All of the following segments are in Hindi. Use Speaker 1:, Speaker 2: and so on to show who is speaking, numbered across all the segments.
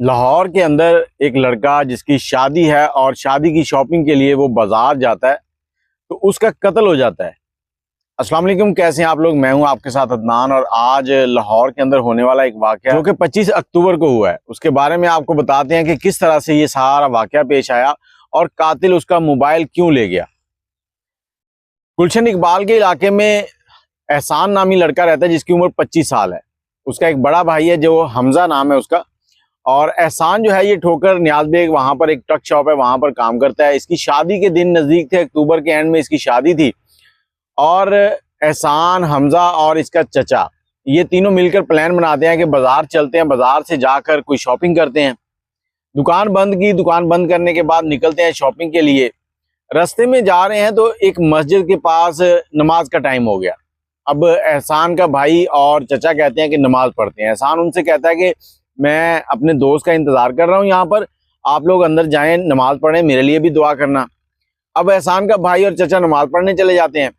Speaker 1: लाहौर के अंदर एक लड़का जिसकी शादी है और शादी की शॉपिंग के लिए वो बाजार जाता है तो उसका कत्ल हो जाता है। अस्सलाम वालेकुम, कैसे हैं आप लोग। मैं हूं आपके साथ अदनान और आज लाहौर के अंदर होने वाला एक वाकया जो कि 25 अक्टूबर को हुआ है उसके बारे में आपको बताते हैं कि किस तरह से ये सारा वाकया पेश आया और कातिल उसका मोबाइल क्यों ले गया। गुलशन इकबाल के इलाके में एहसान नामी लड़का रहता है जिसकी उम्र 25 साल है। उसका एक बड़ा भाई है जो हमजा नाम है उसका, और एहसान जो है ये ठोकर न्याज बेग वहां पर एक ट्रक शॉप है वहां पर काम करता है। इसकी शादी के दिन नजदीक थे, अक्टूबर के एंड में इसकी शादी थी और एहसान, हमजा और इसका चचा ये तीनों मिलकर प्लान बनाते हैं कि बाजार चलते हैं, बाजार से जाकर कोई शॉपिंग करते हैं। दुकान बंद की, दुकान बंद करने के बाद निकलते हैं शॉपिंग के लिए। रास्ते में जा रहे हैं तो एक मस्जिद के पास नमाज का टाइम हो गया। अब एहसान का भाई और चचा कहते हैं कि नमाज पढ़ते हैं। एहसान उनसे कहता है कि मैं अपने दोस्त का इंतजार कर रहा हूँ यहाँ पर, आप लोग अंदर जाएं, नमाज पढ़ें, मेरे लिए भी दुआ करना। अब एहसान का भाई और चचा नमाज पढ़ने चले जाते हैं।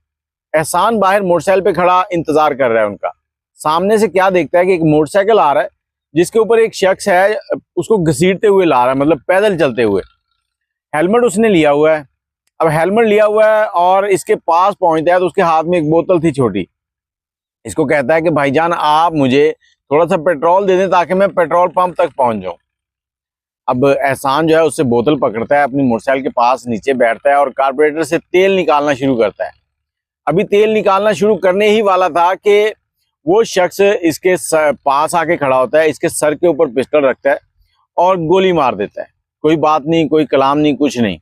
Speaker 1: एहसान बाहर मोटरसाइकिल पे खड़ा इंतजार कर रहा है उनका। सामने से क्या देखता है कि एक मोटरसाइकिल आ रहा है जिसके ऊपर एक शख्स है, उसको घसीटते हुए ला रहा है, मतलब पैदल चलते हुए। हेलमेट उसने लिया हुआ है। अब हेलमेट लिया हुआ है और इसके पास पहुंचता है तो उसके हाथ में एक बोतल थी छोटी। इसको कहता है कि भाईजान आप मुझे थोड़ा सा पेट्रोल दे दें ताकि मैं पेट्रोल पंप तक पहुंच जाऊं। अब एहसान जो है उससे बोतल पकड़ता है, अपनी मोटरसाइकिल के पास नीचे बैठता है और कार्बोरेटर से तेल निकालना शुरू करता है। अभी तेल निकालना शुरू करने ही वाला था कि वो शख्स इसके पास आके खड़ा होता है, इसके सर के ऊपर पिस्टल रखता है और गोली मार देता है। कोई बात नहीं, कोई कलाम नहीं, कुछ नहीं।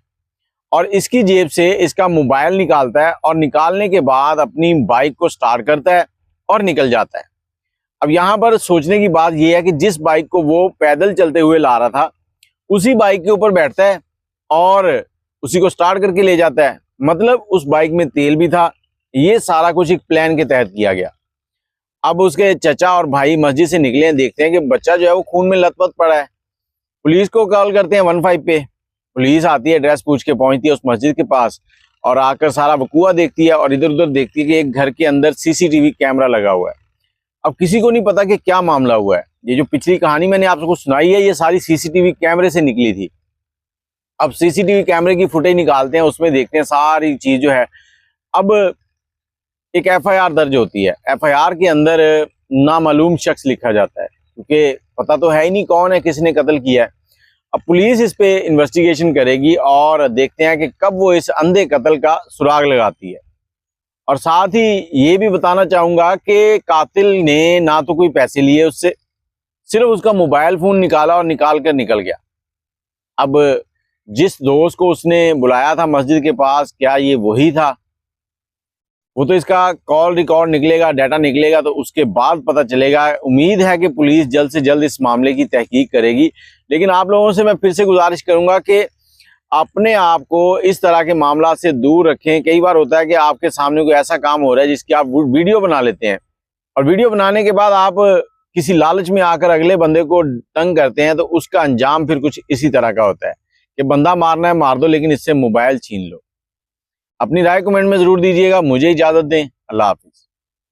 Speaker 1: और इसकी जेब से इसका मोबाइल निकालता है और निकालने के बाद अपनी बाइक को स्टार्ट करता है और निकल जाता है। अब यहाँ पर सोचने की बात यह है कि जिस बाइक को वो पैदल चलते हुए ला रहा था उसी बाइक के ऊपर बैठता है और उसी को स्टार्ट करके ले जाता है। मतलब उस बाइक में तेल भी था। ये सारा कुछ एक प्लान के तहत किया गया। अब उसके चचा और भाई मस्जिद से निकले हैं, देखते हैं कि बच्चा जो है वो खून में लथपथ पड़ा है। पुलिस को कॉल करते हैं 15 पे। पुलिस आती है, एड्रेस पूछ के पहुंचती है उस मस्जिद के पास और आकर सारा वकूआ देखती है और इधर उधर देखती है कि एक घर के अंदर सीसीटीवी कैमरा लगा हुआ है। अब किसी को नहीं पता कि क्या मामला हुआ है। ये जो पिछली कहानी मैंने आप सबको सुनाई है ये सारी सीसीटीवी कैमरे से निकली थी। अब सीसीटीवी कैमरे की फुटेज निकालते हैं, उसमें देखते हैं सारी चीज जो है। अब एक एफआईआर दर्ज होती है। एफआईआर के अंदर नामालूम शख्स लिखा जाता है क्योंकि पता तो है ही नहीं कौन है, किसने कत्ल किया है। अब पुलिस इस पे इन्वेस्टिगेशन करेगी और देखते हैं कि कब वो इस अंधे कत्ल का सुराग लगाती है। और साथ ही ये भी बताना चाहूंगा कि कातिल ने ना तो कोई पैसे लिए उससे, सिर्फ उसका मोबाइल फोन निकाला और निकाल कर निकल गया। अब जिस दोस्त को उसने बुलाया था मस्जिद के पास, क्या ये वही था? वो तो इसका कॉल रिकॉर्ड निकलेगा, डाटा निकलेगा तो उसके बाद पता चलेगा। उम्मीद है कि पुलिस जल्द से जल्द इस मामले की तहकीक करेगी। लेकिन आप लोगों से मैं फिर से गुजारिश करूंगा कि अपने आप को इस तरह के मामला से दूर रखें। कई बार होता है कि आपके सामने कोई ऐसा काम हो रहा है जिसकी आप वीडियो बना लेते हैं और वीडियो बनाने के बाद आप किसी लालच में आकर अगले बंदे को तंग करते हैं तो उसका अंजाम फिर कुछ इसी तरह का होता है कि बंदा मारना है मार दो लेकिन इससे मोबाइल छीन लो। अपनी राय कमेंट में जरूर दीजिएगा। मुझे इजाजत दें। अल्लाह हाफिज।